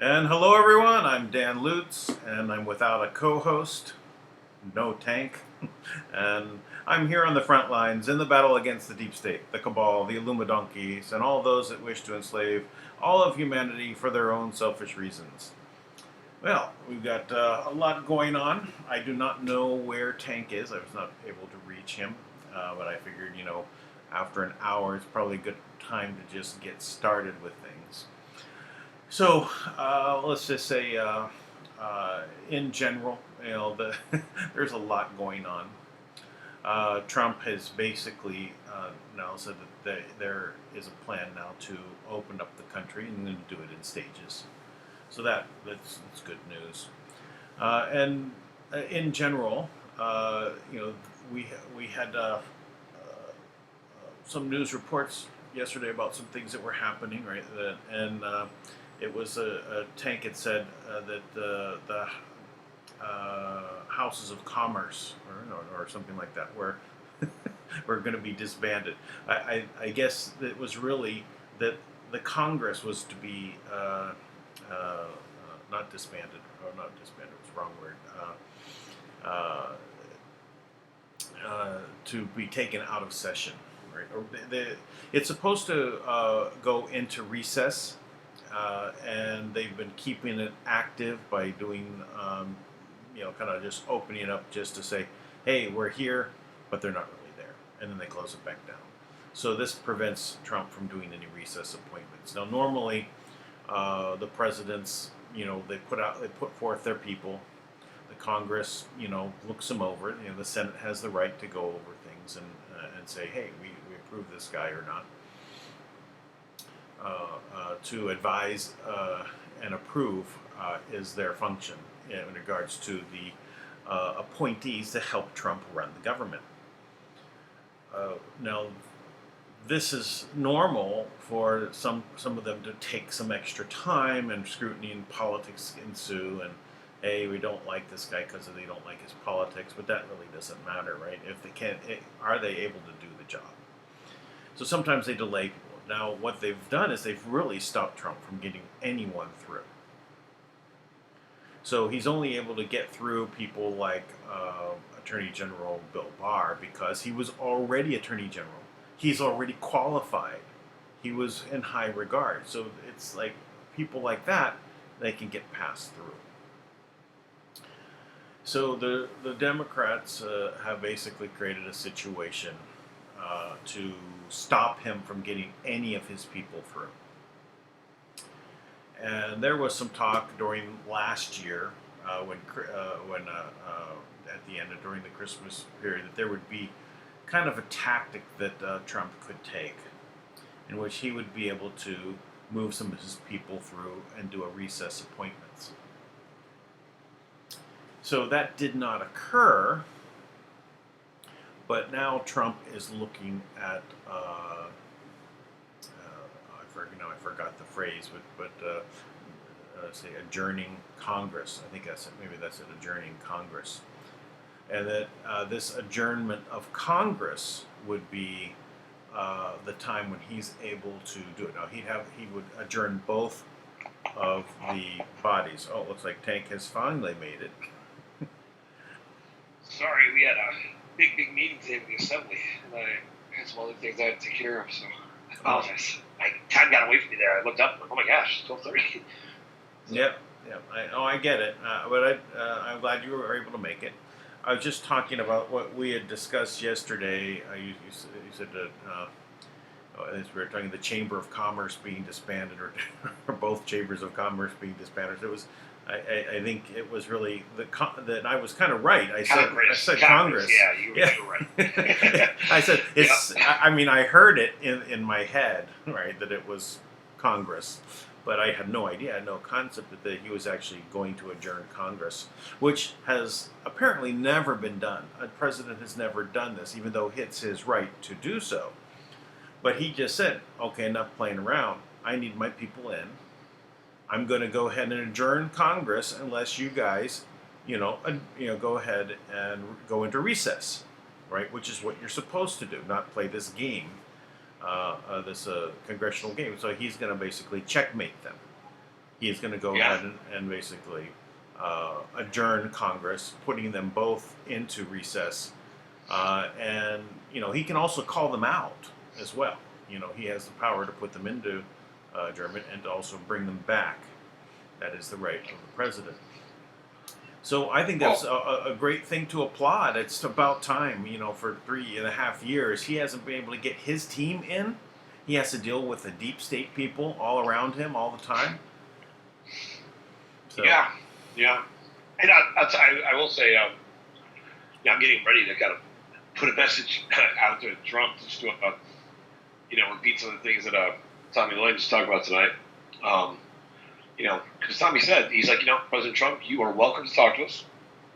And hello everyone, I'm Dan Lutz, and I'm without a co-host, no tank, and I'm here on the front lines in the battle against the deep state, the cabal, the Illuminati, and all those that wish to enslave all of humanity for their own selfish reasons. Well, we've got a lot going on. I do not know where Tank is. I was not able to reach him, but I figured, after an hour, it's probably a good time to just get started with things. So let's just say, in general, there's a lot going on. Trump has basically now said that there is a plan now to open up the country and then do it in stages. So that's good news. And in general, we had some news reports yesterday about some things that were happening, right? And it was a Tank had said that the houses of commerce or something like that were going to be disbanded. I guess it was really that the Congress was to be not disbanded, or not disbanded was the wrong word, to be taken out of session, right? Or it's supposed to go into recess, and they've been keeping it active by doing, kind of just opening it up just to say, hey, we're here, but they're not really there, and then they close it back down. So this prevents Trump from doing any recess appointments. Now, normally, the presidents, they put forth their people. The Congress, looks them over. The Senate has the right to go over things and say, hey, we approve this guy or not. to advise and approve is their function in regards to the appointees to help Trump run the government. Now, this is normal for some of them to take some extra time, and scrutiny and politics ensue, and hey, we don't like this guy because they don't like his politics, but that really doesn't matter, right? If they can't, are they able to do the job? So sometimes they delay people. Now, what they've done is they've really stopped Trump from getting anyone through. So he's only able to get through people like Attorney General Bill Barr because he was already Attorney General. He's already qualified. He was in high regard. So it's like people like that, they can get passed through. So the Democrats have basically created a situation to stop him from getting any of his people through. And there was some talk during last year when at the end of during the Christmas period that there would be kind of a tactic that Trump could take, in which he would be able to move some of his people through and do a recess appointments. So that did not occur, but now Trump is looking at I forgot the phrase, but say adjourning Congress. I think that's it. Maybe that's it, adjourning Congress. And that this adjournment of Congress would be the time when he's able to do it. Now he would adjourn both of the bodies. Oh, it looks like Tank has finally made it. Sorry, we had a big meeting today with the Assembly, and I had some other things I had to take care of, so I apologize. Time got away from me there. I looked up, oh my gosh, 12:30. Yep. I get it, but I'm glad you were able to make it. I was just talking about what we had discussed yesterday. You said that as we were talking the Chamber of Commerce being disbanded, or both chambers of commerce being disbanded. It was, I think it was really that I was kind of right. I said Congress. Yeah, you were right. I said it's. Yeah. I mean, I heard it in my head, right, that it was Congress. But I had no idea, I had no concept that he was actually going to adjourn Congress, which has apparently never been done. A president has never done this, even though it's his right to do so. But he just said, okay, enough playing around. I need my people in. I'm going to go ahead and adjourn Congress unless you guys, go ahead and go into recess, right? Which is what you're supposed to do, not play this game. This congressional game. So he's going to basically checkmate them. He is going to go ahead and basically adjourn Congress, putting them both into recess. And, he can also call them out as well. He has the power to put them into adjournment and to also bring them back. That is the right of the president. So I think that's a great thing to applaud. It's about time, for 3.5 years, he hasn't been able to get his team in. He has to deal with the deep state people all around him all the time. So. Yeah. And I will say, I'm getting ready to kind of put a message out to Trump just to, repeat some of the things that Tommy Lloyd just talked about tonight. Because Tommy said, he's like, President Trump, you are welcome to talk to us,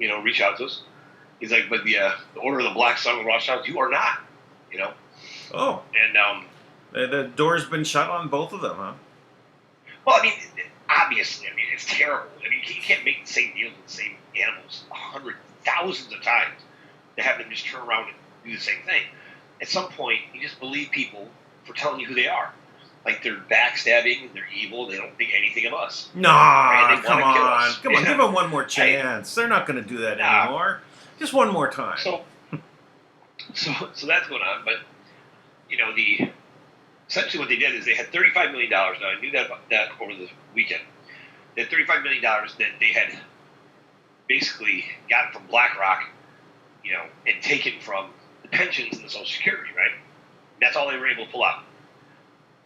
reach out to us. He's like, but the Order of the Black Sun with Rothschild, you are not, Oh. And the door's been shut on both of them, huh? Well, obviously, it's terrible. You can't make the same deals with the same animals thousands of times to have them just turn around and do the same thing. At some point, you just believe people for telling you who they are. Like, they're backstabbing, they're evil, they don't think anything of us. Nah, come on, give them one more chance. They're not going to do that anymore. Just one more time. So that's going on, but, essentially what they did is they had $35 million. Now, I knew that over the weekend. They had $35 million that they had basically gotten from BlackRock, and taken from the pensions and the Social Security, right? And that's all they were able to pull out.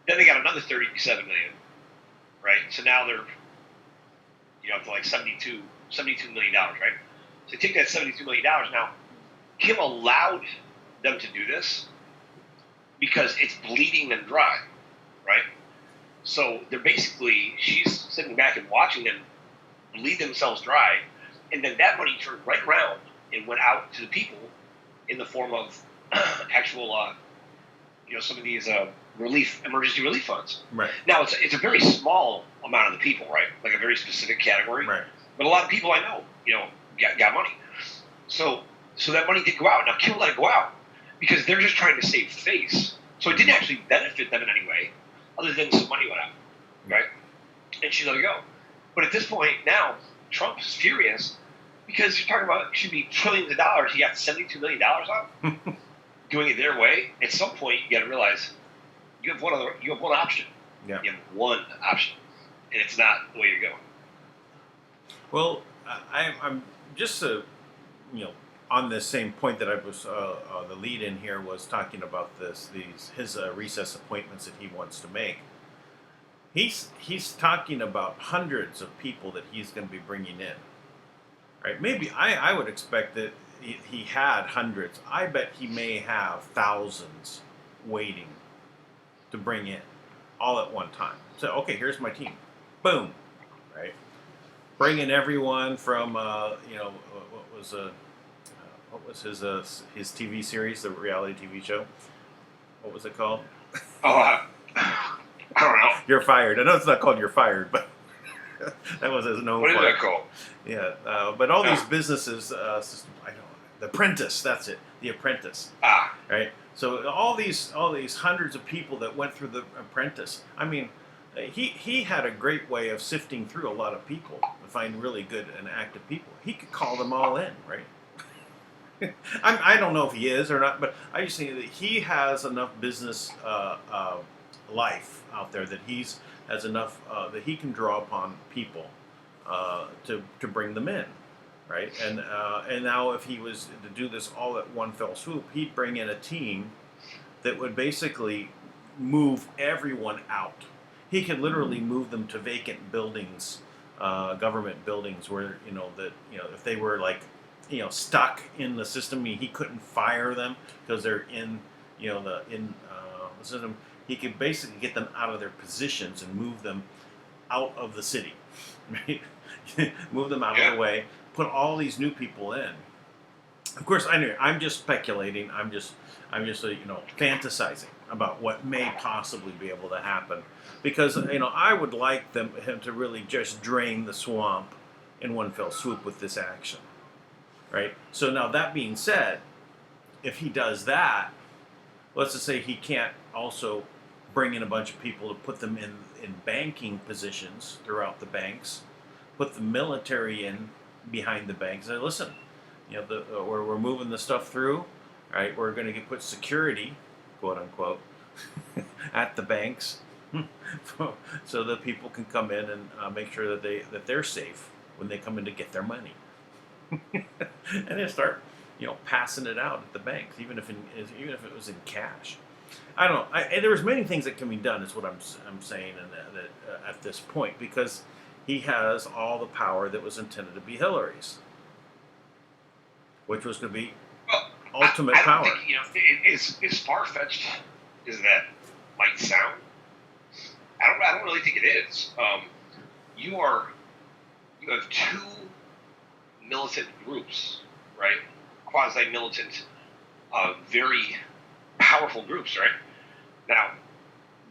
Then they got another $37 million, right? So now they're, up to like $72 million, right? So they take that $72 million. Now, Kim allowed them to do this because it's bleeding them dry, right? So they're basically, she's sitting back and watching them bleed themselves dry, and then that money turned right around and went out to the people in the form of actual, some of these emergency relief funds. Right. Now it's a very small amount of the people, right? Like a very specific category. Right. But a lot of people I know, got money. So that money did go out. Now Kim let it go out because they're just trying to save face. So it didn't actually benefit them in any way, other than some money went out, right? And she let it go. But at this point now, Trump is furious because you're talking about it should be trillions of dollars. He got $72 million out, doing it their way. At some point, you got to realize you have one option. Yeah. You have one option, and it's not the way you're going. Well, I'm just on the same point that I was the lead in here was talking about his recess appointments that he wants to make. He's talking about hundreds of people that he's going to be bringing in, right? Maybe I would expect that he had hundreds. I bet he may have thousands waiting to bring in all at one time. So okay, here's my team, boom, right? Bring in everyone from what was his TV series, the reality TV show? What was it called? Oh, I don't know. You're Fired. I know it's not called You're Fired, but that was his known. What is that called? Yeah, but all these businesses, I don't know. The Apprentice. That's it. The Apprentice. Right. So all these hundreds of people that went through the Apprentice. I mean, he had a great way of sifting through a lot of people to find really good and active people. He could call them all in, right? I don't know if he is or not, but I just think that he has enough business life out there that has enough that he can draw upon people to bring them in, right? And now if he was to do this all at one fell swoop, he'd bring in a team that would basically move everyone out. He could literally move them to vacant buildings, government buildings, where if they were stuck in the system, he couldn't fire them because they're in the system. He could basically get them out of their positions and move them out of the city, right? Move them out of the way. Put all these new people in. Of course, I'm just speculating. I'm just fantasizing about what may possibly be able to happen, because I would like him to really just drain the swamp in one fell swoop with this action, right? So now that being said, if he does that, let's just say he can't also bring in a bunch of people to put them in banking positions throughout the banks, put the military in behind the banks. And listen, we're moving the stuff through, right? We're going to put security, quote unquote, at the banks, so that people can come in and make sure that they're safe when they come in to get their money, and then start passing it out at the banks, even if it was in cash. I don't know. There was many things that can be done, is what I'm saying, and that at this point, because he has all the power that was intended to be Hillary's, which was going to be ultimate power. I don't think, as far-fetched as that might sound, I don't really think it is. You have two militant groups, right? Quasi-militant, very powerful groups, right? Now,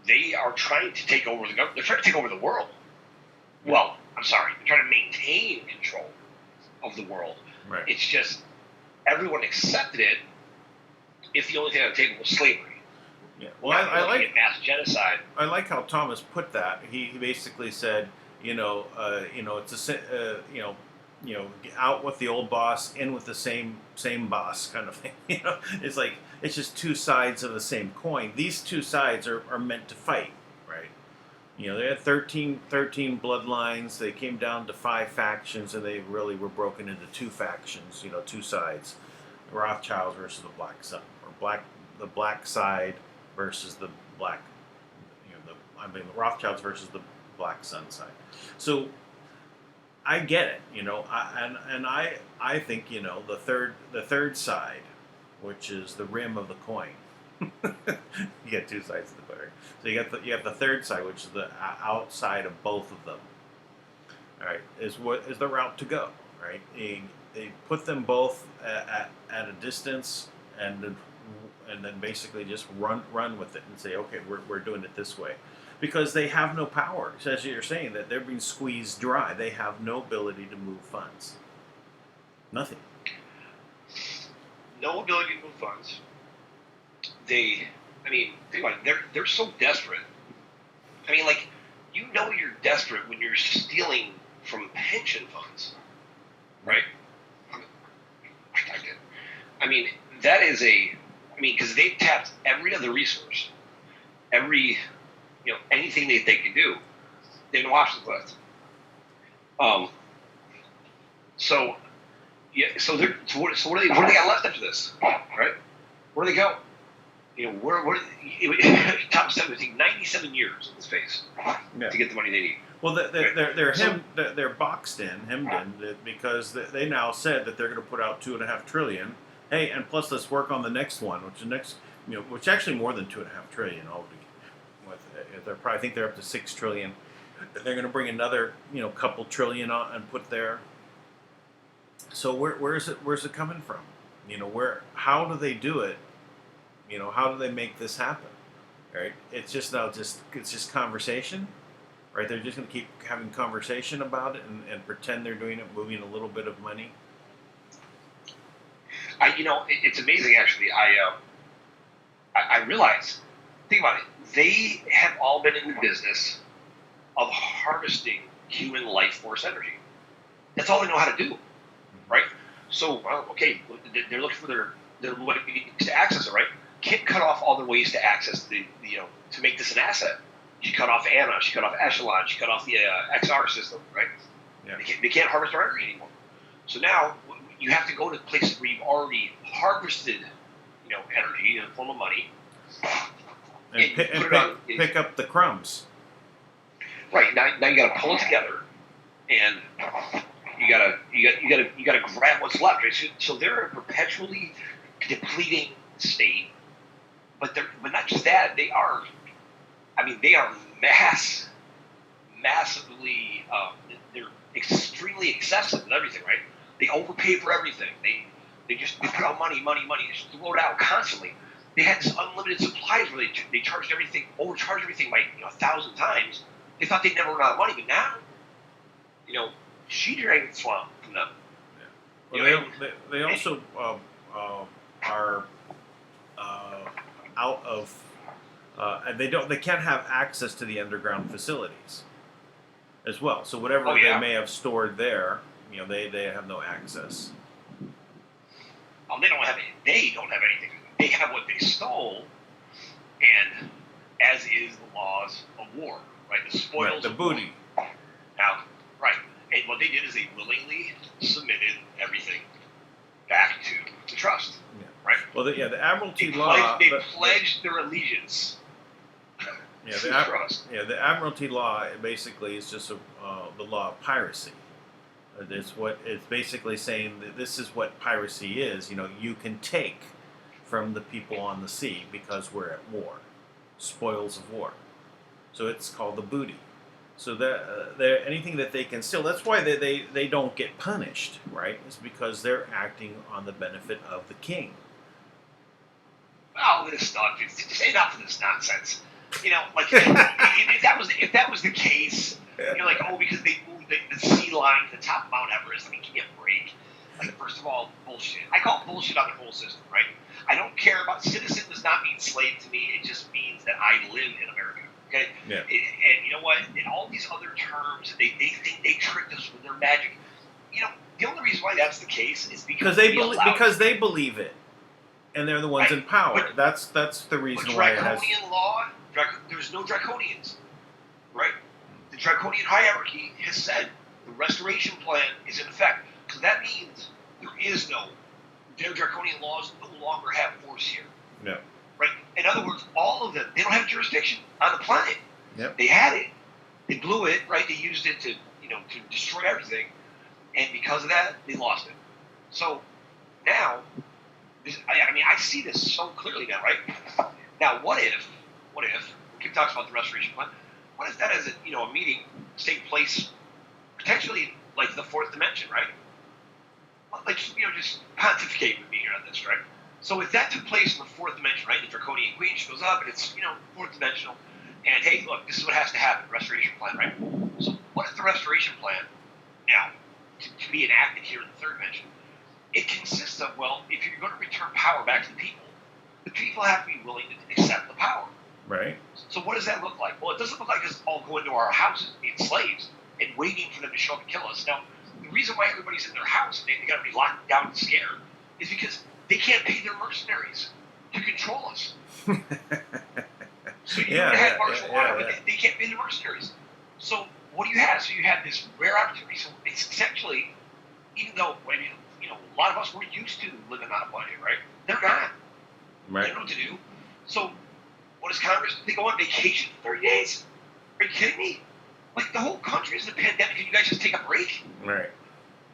they are trying to take over the government. They're trying to take over the world. Well, I'm sorry. They're trying to maintain control of the world. Right. It's just everyone accepted it if the only thing on the table was slavery. Yeah. Well, I like mass genocide. I like how Thomas put that. He basically said, it's out with the old boss, in with the same boss kind of thing. It's like it's just two sides of the same coin. These two sides are meant to fight, right? They had 13 bloodlines. They came down to 5 factions, and they really were broken into 2 factions. Two sides: the Rothschilds versus the Black Sun, or the Black side versus the Black. The Rothschilds versus the Black Sun side. So I get it, I think the third side, which is the rim of the coin, You get two sides of the coin. Right? So you have the third side, which is the outside of both of them. All right, is what is the route to go. Right, they put them both at a distance, and then basically just run with it and say, okay, we're doing it this way, because they have no power. So as you're saying, that they're being squeezed dry. They have no ability to move funds. Nothing. No ability to move funds. Think about it. They're so desperate. I mean, like, you know, you're desperate when you're stealing from pension funds, right? I mean, that is because they've tapped every other resource, anything that they can do. They've been watching the list. So what do they got left after this, right? Where do they go? Top 17, 97 years in this phase to get the money they need. Well, they're boxed in, hemmed in, because they now said that they're going to put out $2.5 trillion. Hey, and plus let's work on the next one, which actually more than $2.5 trillion. I think they're up to $6 trillion. They're going to bring another, couple trillion on and put there. So where's it coming from? How do they do it? How do they make this happen? Right? It's just conversation, right? They're just going to keep having conversation about it and pretend they're doing it, moving a little bit of money. It's amazing actually. I realize, think about it. They have all been in the business of harvesting human life force energy. That's all they know how to do, right? So, they're looking for their way to access it, right? Kit cut off all the ways to access to make this an asset. She cut off Anna, she cut off Echelon, she cut off the XR system, right? Yeah. They can't harvest our energy anymore. So now you have to go to places where you've already harvested, energy in the form of money, and pick up the crumbs. Right, now you got to pull it together, and you gotta grab what's left. Right? So they're a perpetually depleting state. But not just that, they are massively, they're extremely excessive with everything, right? They overpay for everything. They put out money, just throw it out constantly. They had this unlimited supplies where they charged everything, overcharged everything by 1,000 times. They thought they'd never run out of money, but now, she dragged the swamp from them. Yeah. Well, they also are out of, and they can't have access to the underground facilities as well. So whatever they may have stored there, they have no access. They don't have anything. They have what they stole, and as is the laws of war, right? The spoils, the booty. Now, right, and what they did is they willingly submitted everything back to the trust. Yeah. Right. Well, the Admiralty law. They pledged their allegiance. The Admiralty law basically is just the law of piracy. It's basically saying that this is what piracy is. You can take from the people on the sea because we're at war, spoils of war. So it's called the booty. So that anything that they can steal, that's why they don't get punished, right? It's because they're acting on the benefit of the king. Oh, this stuff. Just enough of this nonsense. If that was the case, because they moved the sea line to the top of Mount Everest. Give me a break. First of all, bullshit. I call it bullshit on the whole system, right? I don't care about citizen. Does not mean slave to me. It just means that I live in America. Okay. Yeah. And you know what? And all these other terms, they think they tricked us with their magic. The only reason why that's the case is because they believe it. And they're the ones in power. That's the reason why it has. Draconian law, there's no draconians, right? The draconian hierarchy has said the restoration plan is in effect. So that means their draconian laws no longer have force here. No. Right? In other words, all of them, they don't have jurisdiction on the planet. Yep. They had it. They blew it, right? They used it to destroy everything. And because of that, they lost it. So now I mean, I see this so clearly now, right? Now, what if, Kim talks about the restoration plan, what if that is a meeting taking place potentially like the fourth dimension, right? Like, just pontificate with me here on this, right? So if that took place in the fourth dimension, right, the Draconian Queen shows up and it's, fourth dimensional, and hey, look, this is what has to happen, restoration plan, right? So what if the restoration plan, now, to be enacted here in the third dimension, it consists of, well, if you're going to return power back to the people have to be willing to accept the power. Right. So what does that look like? Well, it doesn't look like us all going to our houses being slaves and waiting for them to show up and kill us. Now, the reason why everybody's in their house and they got to be locked down and scared is because they can't pay their mercenaries to control us. So you have martial law, but they can't pay their mercenaries. So what do you have? So you have this rare opportunity. So it's essentially, even though a lot of us were used to living on a budget, right? They're not. Right. They don't know what to do. So what does Congress? They go on vacation for 30 days. Are you kidding me? Like, the whole country is in a pandemic, and you guys just take a break? Right.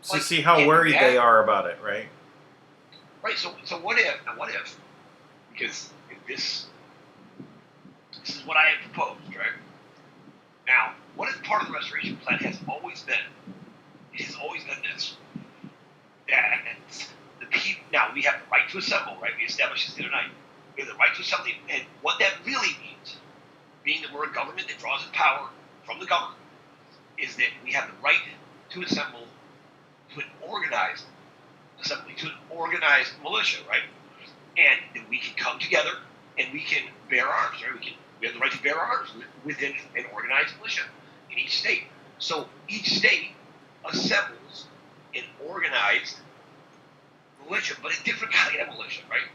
So Like, see how worried they are about it, right? Right. So what if? Now, what if? Because this is what I have proposed, right? Now, what if part of the restoration plan has always been? It has always been this. That the people. Now we have the right to assemble, right? We established this the other night. We have the right to assemble, and what that really means, being that we're a government that draws its power from the government, is that we have the right to assemble to an organized assembly, to an organized militia, right? And that we can come together and we can bear arms, right? We have the right to bear arms within an organized militia in each state. So each state assembles an organized militia, but a different kind of militia, right?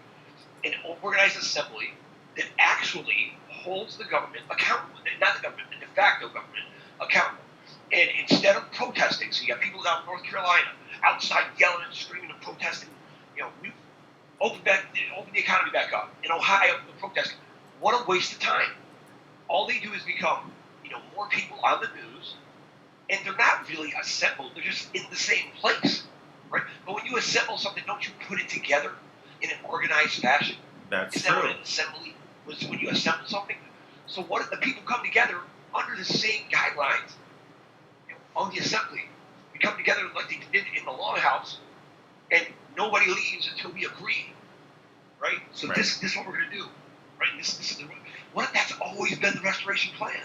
An organized assembly that actually holds the government accountable, not the government, the de facto government accountable. And instead of protesting, so you got people down in North Carolina outside yelling and screaming and protesting, open the economy back up. In Ohio, protesting. What a waste of time. All they do is become, more people on the news, and they're not really assembled. They're just in the same place, right? But when you assemble something, don't you put it together in an organized fashion? That's Isn't true. that what an assembly was, when you assemble something? So what if the people come together under the same guidelines of the assembly? We come together like they did in the Longhouse, and nobody leaves until we agree, right? So Right. This is what we're going to do, right? This is what if that's always been the restoration plan?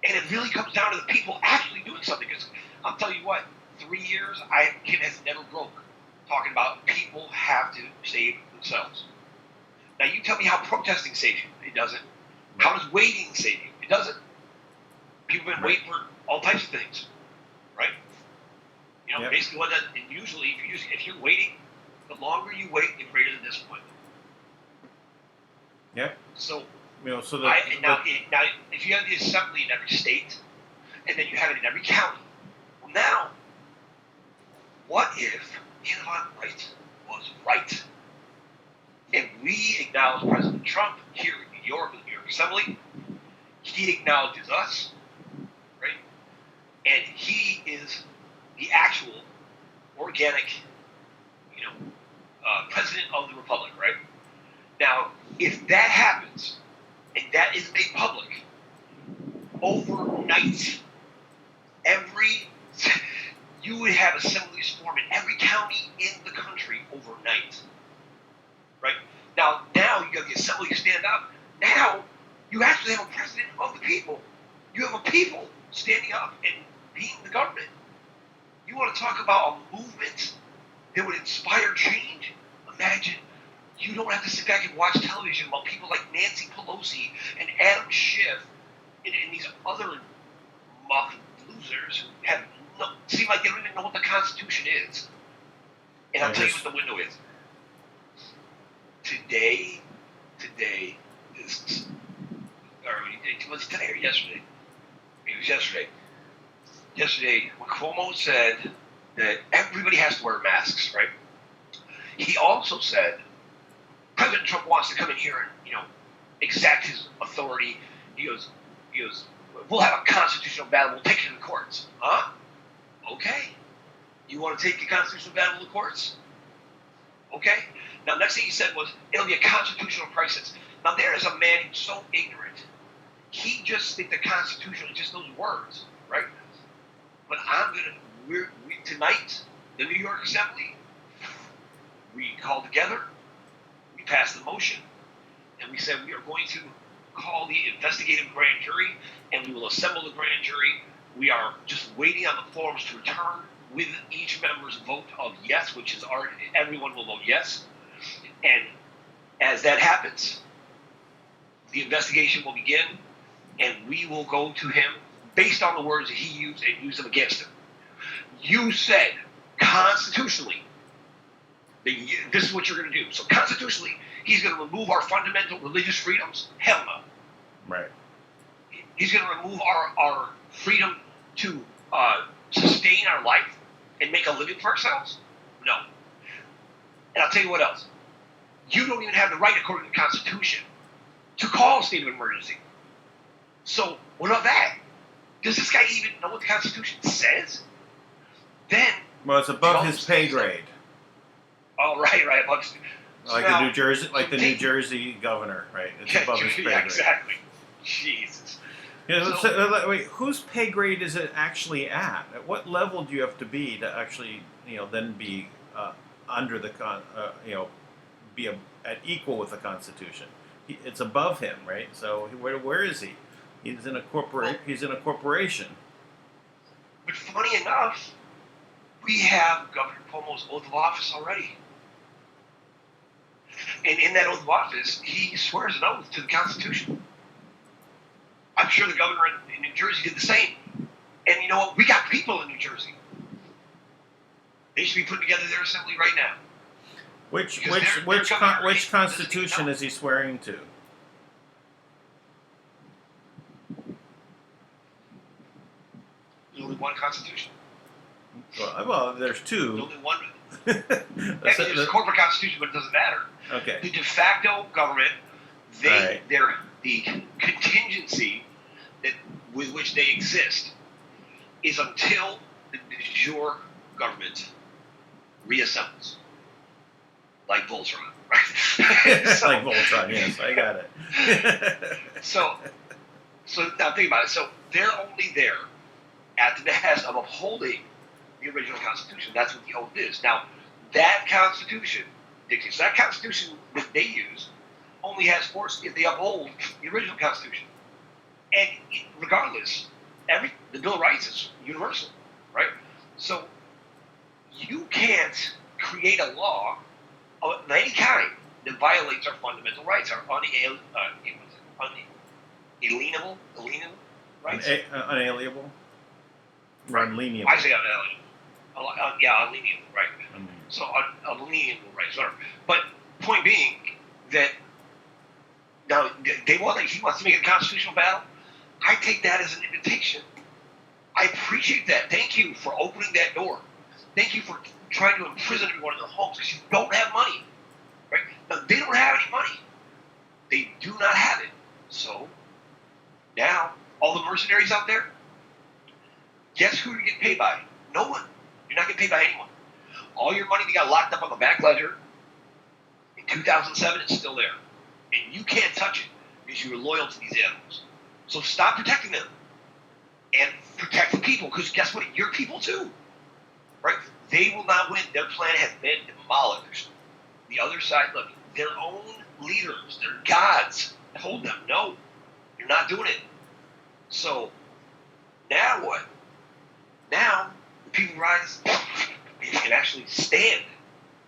And it really comes down to the people actually doing something. Because I'll tell you what, 3 years, Kim has never broke talking about people have to save themselves. Now you tell me how protesting saves you. It doesn't. How does waiting save you? It doesn't. People have been waiting for all types of things, right? Yep. Basically what that, and usually if you're waiting, the longer you wait, the greater the disappointment. Yep. So Now, if you have the assembly in every state, and then you have it in every county, well, now, what if Annabelle Wright was right? And we acknowledge President Trump here in New York, with the New York Assembly. He acknowledges us, right? And he is the actual organic, president of the republic, right? Now, if that happens, and that is made public, overnight, you would have assemblies form in every county in the country overnight, right? Now you have the assembly to stand up. Now you actually have a president of the people. You have a people standing up and being the government. You want to talk about a movement that would inspire change? Imagine you don't have to sit back and watch television while people like Nancy Pelosi and Adam Schiff and these other muck losers seem like they don't even know what the Constitution is. And I'll tell you what the window is. Today, was it today or yesterday? It was yesterday. Yesterday, when Cuomo said that everybody has to wear masks, right? He also said President Trump wants to come in here and, exact his authority. He goes, we'll have a constitutional battle. We'll take it to the courts. Huh? Okay. You want to take the constitutional battle to the courts? Okay? Now, next thing he said was, it'll be a constitutional crisis. Now, there is a man who's so ignorant. He just thinks the Constitution is just those words, right? But tonight, the New York Assembly, we called together, we passed the motion, and we said we are going to call the investigative grand jury, and we will assemble the grand jury. We are just waiting on the forms to return with each member's vote of yes, which is everyone will vote yes. And as that happens, the investigation will begin, and we will go to him based on the words that he used and use them against him. You said constitutionally that this is what you're going to do. So constitutionally, he's going to remove our fundamental religious freedoms? Hell no. Right. He's going to remove our freedom to sustain our life and make a living for ourselves? No. And I'll tell you what else. You don't even have the right, according to the Constitution, to call a state of emergency. So what about that? Does this guy even know what the Constitution says? Then, well, it's above his pay grade. Oh, right. Like now, the New Jersey governor, right? It's above his pay grade. Exactly. Jesus. Wait, whose pay grade is it actually at? At what level do you have to be to actually, then be under the be at equal with the Constitution? It's above him, right? So where is he? He's in a corporation. But funny enough, we have Governor Cuomo's oath of office already. And in that oath of office, he swears an oath to the Constitution. I'm sure the governor in New Jersey did the same. And you know what? We got people in New Jersey. They should be putting together their assembly right now. Which Constitution is he swearing to? There's only one Constitution. Well, there's two. There's only one. There's a corporate Constitution, but it doesn't matter. Okay. The de facto government, the contingency with which they exist is until the de jure government reassembles. Like Voltron, right? Like Voltron, yes, I got it. so now think about it. So they're only there at the behest of upholding the original Constitution. That's what the oath is. Now, that Constitution dictates. That Constitution that they use only has force if they uphold the original Constitution. And regardless, the Bill of Rights is universal, right? So you can't create a law of any kind that violates our fundamental rights, our unalienable rights. Unalienable? Right. Unalienable. I say unalienable. Unalienable, right. So unalienable rights, whatever. But point being that now he wants to make it a constitutional battle. I take that as an invitation. I appreciate that. Thank you for opening that door. Thank you for trying to imprison everyone in their homes because you don't have money. Right? Now, they don't have any money. They do not have it. So, now, all the mercenaries out there, guess who you're getting paid by? No one. You're not getting paid by anyone. All your money that got locked up on the back ledger in 2007 is still there. And you can't touch it because you were loyal to these animals. So stop protecting them. And protect the people, because guess what? You're people too. Right? They will not win. Their plan has been demolished. The other side, look, their own leaders, their gods, told them, no, you're not doing it. So, now what? Now, the people rise and actually stand.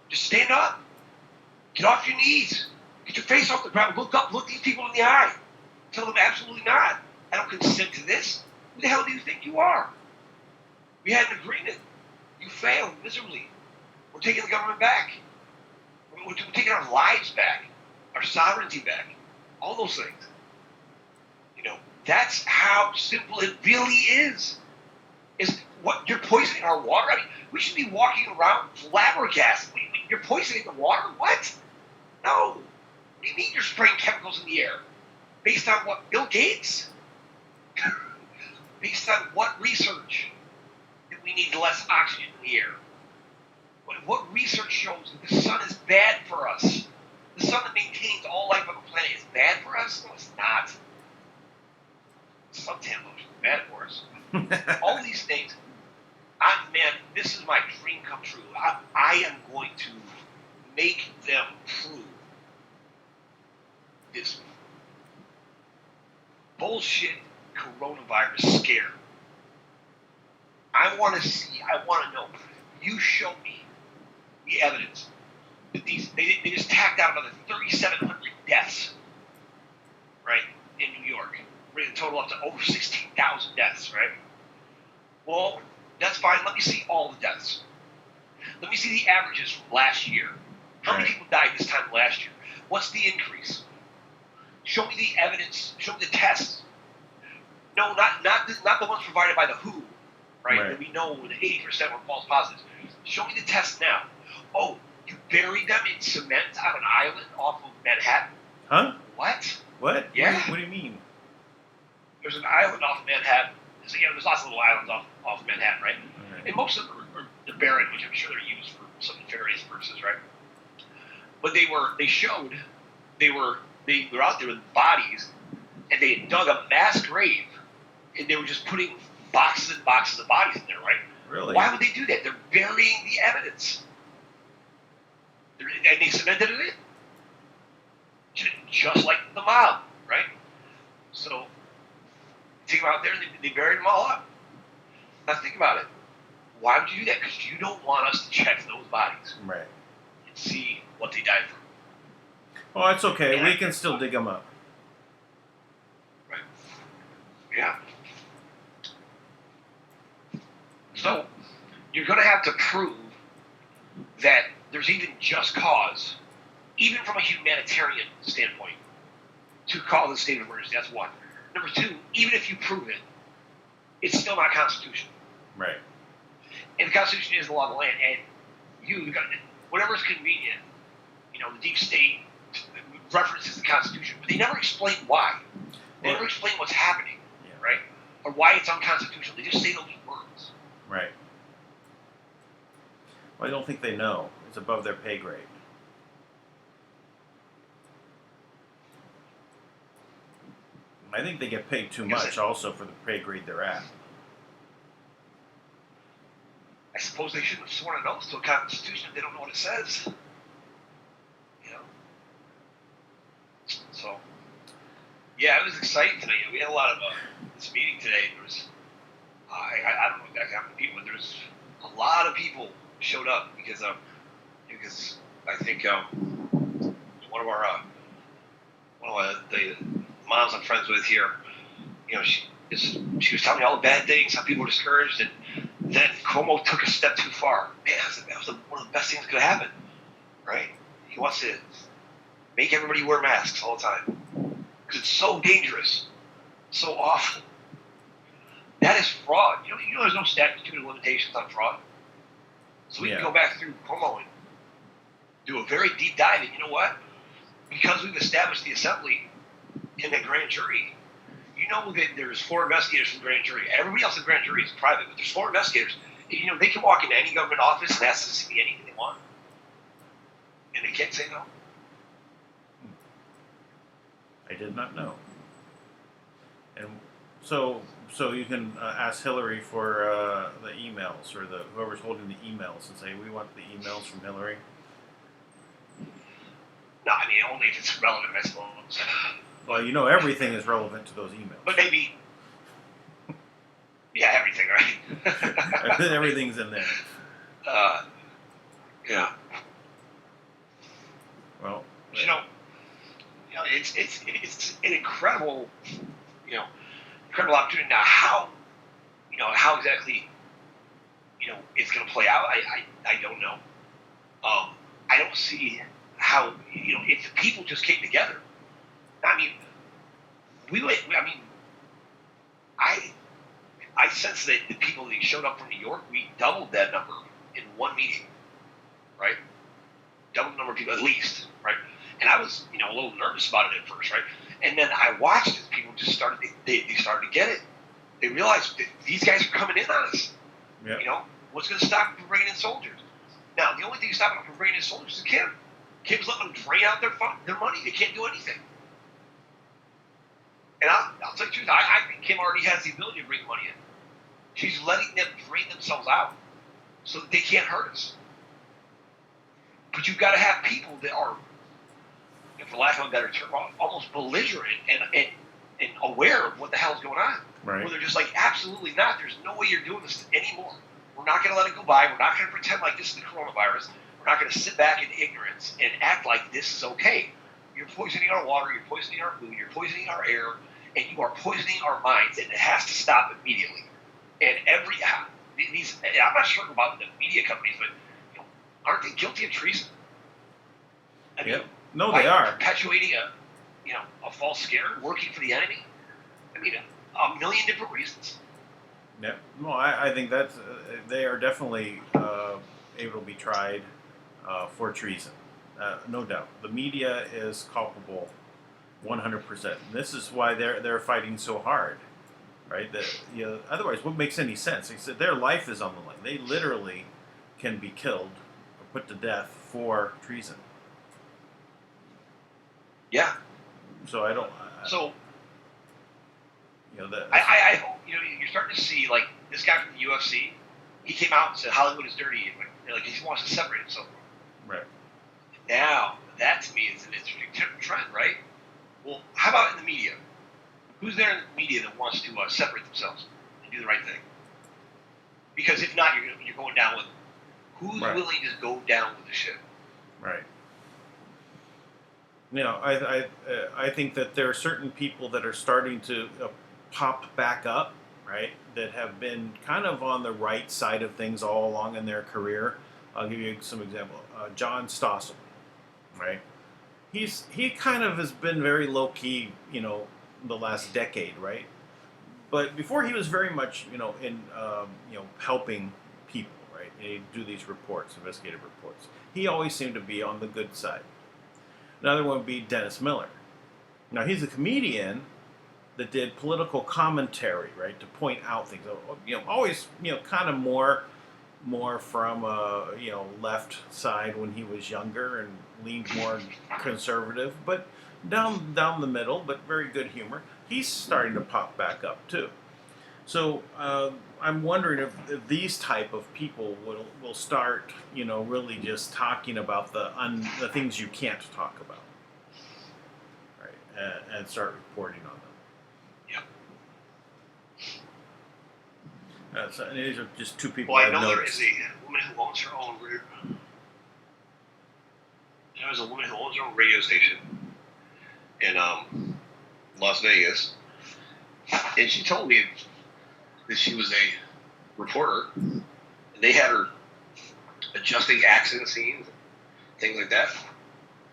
Just stand up. Get off your knees. Get your face off the ground. Look up. Look these people in the eye. Tell them absolutely not. I don't consent to this. Who the hell do you think you are? We had an agreement. You failed miserably. We're taking the government back. We're taking our lives back, our sovereignty back, all those things. That's how simple it really is. Is what you're poisoning our water? I mean, we should be walking around flabbergasted. You're poisoning the water? What? No. What do you mean you're spraying chemicals in the air? Based on what? Bill Gates? Based on what research? That we need less oxygen in the air. What research shows that the sun is bad for us? The sun that maintains all life on the planet is bad for us? No, it's not. Suntan lotion is bad for us. All these things, man, this is my dream come true. I am going to make them prove this bullshit coronavirus scare. I want to see, I want to know. You show me the evidence that they just tacked out another 3,700 deaths, right, in New York, bringing the total up to over 16,000 deaths, right? Well, that's fine. Let me see all the deaths. Let me see the averages from last year. How many people died this time last year? What's the increase? Show me the evidence. Show me the tests. No, not the ones provided by the WHO, right? That we know that 80% were false positives. Show me the tests now. Oh, you buried them in cement on an island off of Manhattan? Huh? What? What? Yeah. What do you mean? There's an island off of Manhattan. So, there's lots of little islands off of Manhattan, right? And most of them are barren, which I'm sure they're used for some nefarious purposes, right? But they were out there with bodies, and they had dug a mass grave, and they were just putting boxes and boxes of bodies in there, right? Really? Why would they do that? They're burying the evidence. And they cemented it in. Just like the mob, right? So, take them out there, and they buried them all up. Now think about it. Why would you do that? Because you don't want us to check those bodies. Right. And see what they died from. Oh, it's okay. We can still dig them up. Right. Yeah. So, you're going to have to prove that there's even just cause, even from a humanitarian standpoint, to call the state of emergency. That's one. Number two, even if you prove it, it's still not constitutional. Right. And the Constitution is the law of the land, and whatever is convenient, the deep state references the Constitution, but they never explain why. They never explain what's happening, right? Or why it's unconstitutional. They just say those words. Right. Well, I don't think they know. It's above their pay grade. I think they get paid too much also for the pay grade they're at. I suppose they shouldn't have sworn an oath to a Constitution if they don't know what it says. So, yeah, it was exciting tonight. We had a lot of this meeting today. There was, I don't know exactly how many people, but there's a lot of people showed up because I think one of the moms I'm friends with here, she was telling me all the bad things, how people were discouraged, and then Cuomo took a step too far. Man, that was one of the best things that could happen, right? He wants to make everybody wear masks all the time because it's so dangerous, so awful. That is fraud. There's no statute of limitations on fraud. So we can go back through Cuomo and do a very deep dive. And you know what? Because we've established the assembly and the grand jury, that there's 4 investigators from the grand jury. Everybody else in the grand jury is private, but there's 4 investigators. And, they can walk into any government office and ask to see anything they want. And they can't say no. I did not know. And so you can ask Hillary for the emails, or whoever's holding the emails, and say, we want the emails from Hillary. No, I mean, only if it's relevant, I suppose. Well, everything is relevant to those emails. But maybe, everything, right? Everything's in there. Yeah. Well, it's an incredible, incredible opportunity. Now, how exactly, it's going to play out, I don't know. I don't see how, if the people just came together. I mean, I sense that the people that showed up from New York, we doubled that number in one meeting, right? Doubled the number of people at least, right? And I was, a little nervous about it at first, right? And then I watched as people just started, they started to get it. They realized that these guys are coming in on us. Yep. What's going to stop them from bringing in soldiers? Now, the only thing stopping them from bringing in soldiers is Kim. Kim's letting them drain out their money. They can't do anything. And I'll tell you the truth, I think Kim already has the ability to bring money in. She's letting them drain themselves out so that they can't hurt us. But you've got to have people that are, for lack of a better term, almost belligerent and aware of what the hell's going on. Right. Where they're just like, absolutely not. There's no way you're doing this anymore. We're not going to let it go by. We're not going to pretend like this is the coronavirus. We're not going to sit back in ignorance and act like this is okay. You're poisoning our water. You're poisoning our food. You're poisoning our air. And you are poisoning our minds. And it has to stop immediately. And I'm not sure about the media companies, but aren't they guilty of treason? I mean, no, they are perpetuating a false scare, working for the enemy. I mean, a million different reasons. Yeah, well, I think that's they are definitely able to be tried for treason, no doubt. The media is culpable, 100%. This is why they're fighting so hard, right? That otherwise, what makes any sense? They said their life is on the line. They literally can be killed or put to death for treason. Yeah. So I don't. I hope you're starting to see like this guy from the UFC. He came out and said Hollywood is dirty, and like he wants to separate himself. Right. Now that to me is an interesting trend, right? Well, how about in the media? Who's there in the media that wants to separate themselves and do the right thing? Because if not, you're going down with who's willing to go down with the ship. Right. I think that there are certain people that are starting to pop back up, right? That have been kind of on the right side of things all along in their career. I'll give you some example. John Stossel, right? He kind of has been very low key, the last decade, right? But before he was very much, in helping people, right? He'd do these reports, investigative reports. He always seemed to be on the good side. Another one would be Dennis Miller. Now he's a comedian that did political commentary, right, to point out things. Always, kind of more from left side when he was younger and leaned more conservative, but down the middle, but very good humor. He's starting to pop back up too. So I'm wondering if these type of people will start, really just talking about the things you can't talk about, right, and start reporting on them. Yeah. So these are just two people. Well, I know there is a woman who owns her own. There is a woman who owns her own radio station in Las Vegas, and she told me that she was a reporter, and they had her adjusting accident scenes, things like that.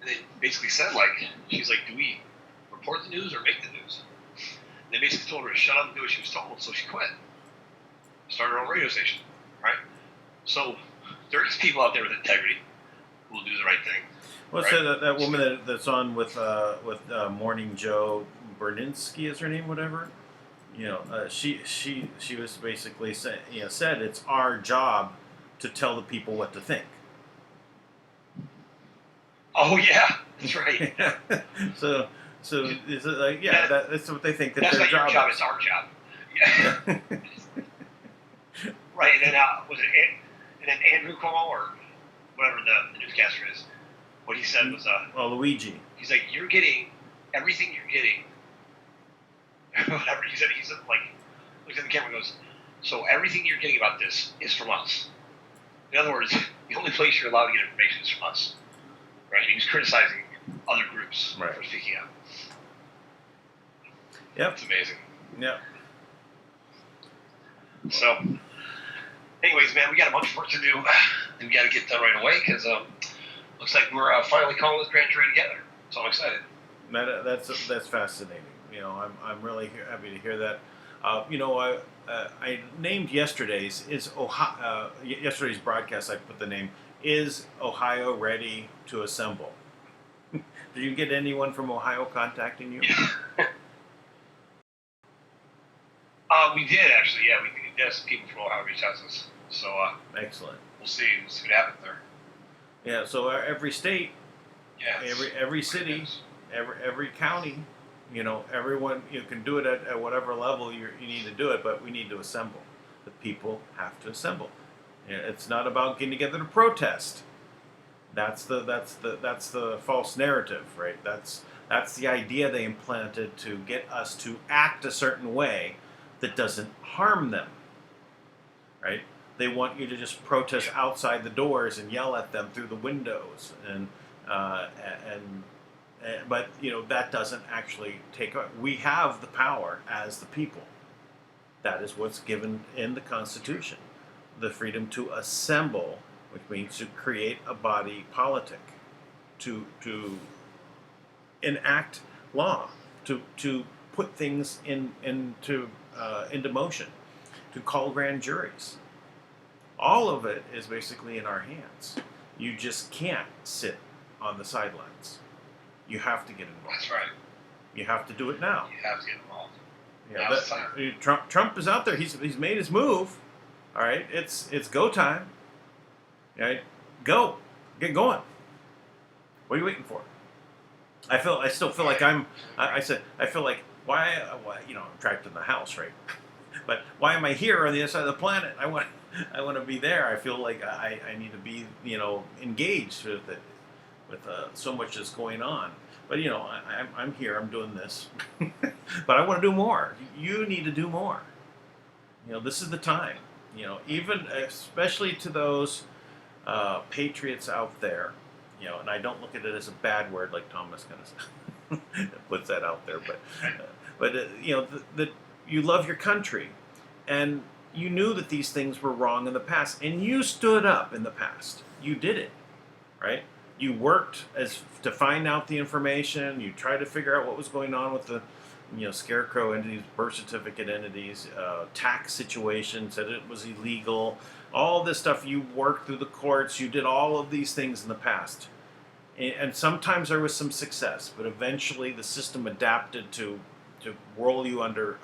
And they basically said, she's like, do we report the news or make the news? And they basically told her to shut up and do what she was told, so she quit. Started her own radio station, right? So there is people out there with integrity who will do the right thing. Well, right? So that woman that's on with Morning Joe Berninski is her name, whatever. She was basically said it's our job to tell the people what to think. Oh yeah, that's right. so is it that's what they think that that's their not job your job. is. It's our job. Yeah. Right, and then Andrew Cuomo or whatever the newscaster is, what he said was Luigi. He's like, you're getting everything you're getting. Whatever he said looks at the camera and goes, so everything you're getting about this is from us. In other words, the only place you're allowed to get information is from us. Right? He was criticizing other groups for speaking out. Yep. It's amazing. Yep. So, anyways, man, we got a bunch of work to do. And we got to get done right away because looks like we're finally calling this grand jury together. So I'm excited. That's fascinating. I'm really happy to hear that. I named yesterday's broadcast. I put the name "Is Ohio Ready to Assemble?" Did you get anyone from Ohio contacting you? We did actually. Yeah, we did have some people from Ohio reach out to us. So excellent. We'll see what happens there. Yeah. So every state, Yeah. every city, every county, everyone you can do it at whatever level you need to do it, but we need to assemble. The people have to assemble. Yeah, it's not about getting together to protest. That's the false narrative, right? That's the idea they implanted to get us to act a certain way that doesn't harm them, right? They want you to just protest outside the doors and yell at them through the windows, uh, and but that doesn't actually take. We have the power as the people. That is what's given in the Constitution, the freedom to assemble, which means to create a body politic, to enact law, to put things into motion, to call grand juries. All of it is basically in our hands. You just can't sit on the sidelines. You have to get involved. That's right. You have to do it now. You have to get involved. Yeah, Trump is out there. He's made his move. All right, it's go time. All right, go, get going. What are you waiting for? I still feel like I feel like why I'm trapped in the house, right? But why am I here on the other side of the planet? I want to be there. I feel like I need to be engaged with it, with so much that's going on. But I'm here. I'm doing this, but I want to do more. You need to do more. This is the time. Even especially to those patriots out there. And I don't look at it as a bad word like Thomas kind of puts that out there. But that you love your country, and you knew that these things were wrong in the past, and you stood up in the past. You did it, right? You worked to find out the information. You tried to figure out what was going on with the scarecrow entities, birth certificate entities, tax situations, that it was illegal. All this stuff, you worked through the courts. You did all of these things in the past. And sometimes there was some success, but eventually the system adapted to roll you under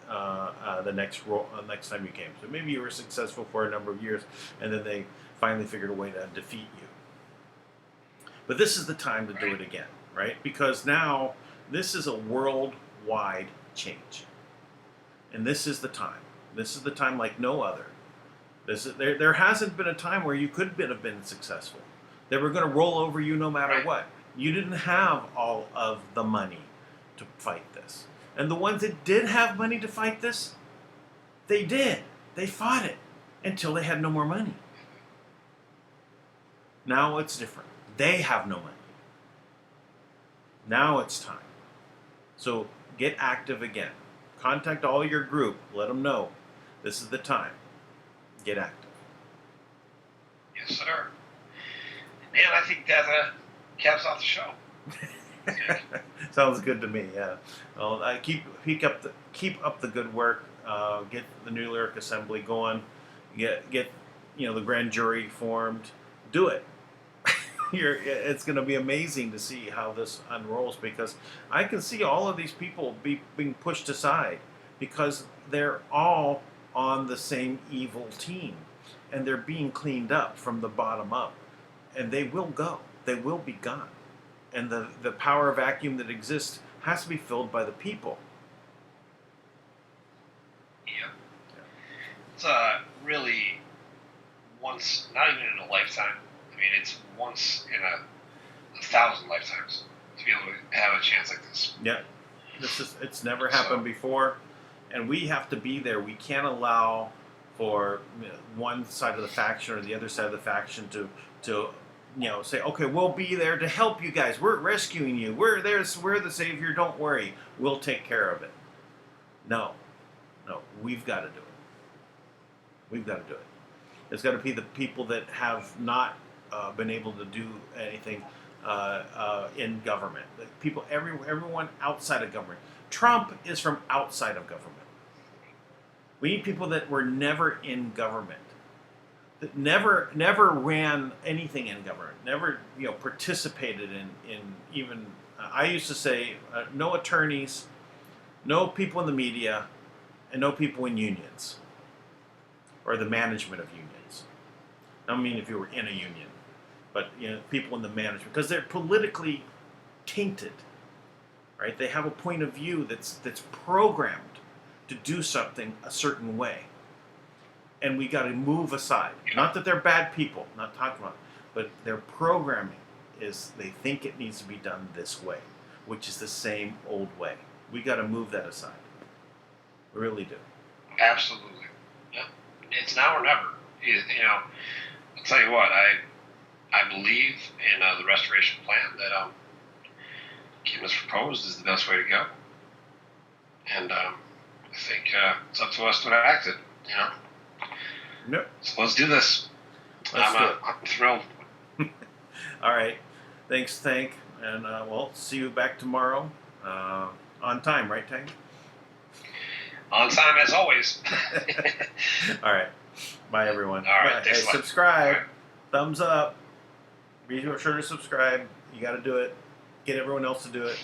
the next time you came. So maybe you were successful for a number of years, and then they finally figured a way to defeat you. But this is the time to do it again, right? Because now this is a worldwide change, and this is the time. This is the time like no other. There hasn't been a time where you could have been successful. They were going to roll over you no matter what. You didn't have all of the money to fight this. And the ones that did have money to fight this, they did. They fought it until they had no more money. Now it's different. They have no money. Now it's time. So get active again. Contact all your group. Let them know this is the time. Get active. Yes, sir. Man, I think that caps off the show. Sounds good to me. Yeah. Well, keep up the good work. Get the New Lyric Assembly going. Get the grand jury formed. Do it. It's going to be amazing to see how this unrolls, because I can see all of these people being pushed aside because they're all on the same evil team, and they're being cleaned up from the bottom up, and they will go. They will be gone, and the power vacuum that exists has to be filled by the people. Yeah. It's really once, not even in a lifetime. I mean, it's once in a 1,000 lifetimes to be able to have a chance like this. Yeah, it's never happened before. And we have to be there. We can't allow for one side of the faction or the other side of the faction to say, okay, we'll be there to help you guys. We're rescuing you. We're there. We're the savior. Don't worry. We'll take care of it. No, we've got to do it. We've got to do it. It's got to be the people that have not been able to do anything in government. The people, everyone outside of government. Trump is from outside of government. We need people that were never in government, that never ran anything in government, never participated in even. I used to say no attorneys, no people in the media, and no people in unions or the management of unions. I don't mean if you were in a union, but people in the management, because they're politically tainted, right? They have a point of view that's programmed to do something a certain way, and we got to move aside. Not that they're bad people, not talking about it, but their programming is they think it needs to be done this way, which is the same old way. We got to move that aside. We really do. Absolutely. Yeah. It's now or never. I'll tell you what, I believe in the restoration plan that Kim has proposed is the best way to go. And I think it's up to us to act it, Yep. So let's do this. Let's do it. I'm thrilled. All right. Thanks, Tank. And we'll see you back tomorrow on time, right, Tank? On time as always. All right. Bye, everyone. All right. Bye. Thanks Hey, a lot. subscribe. All right. Thumbs up. Be sure to subscribe. You got to do it. Get everyone else to do it.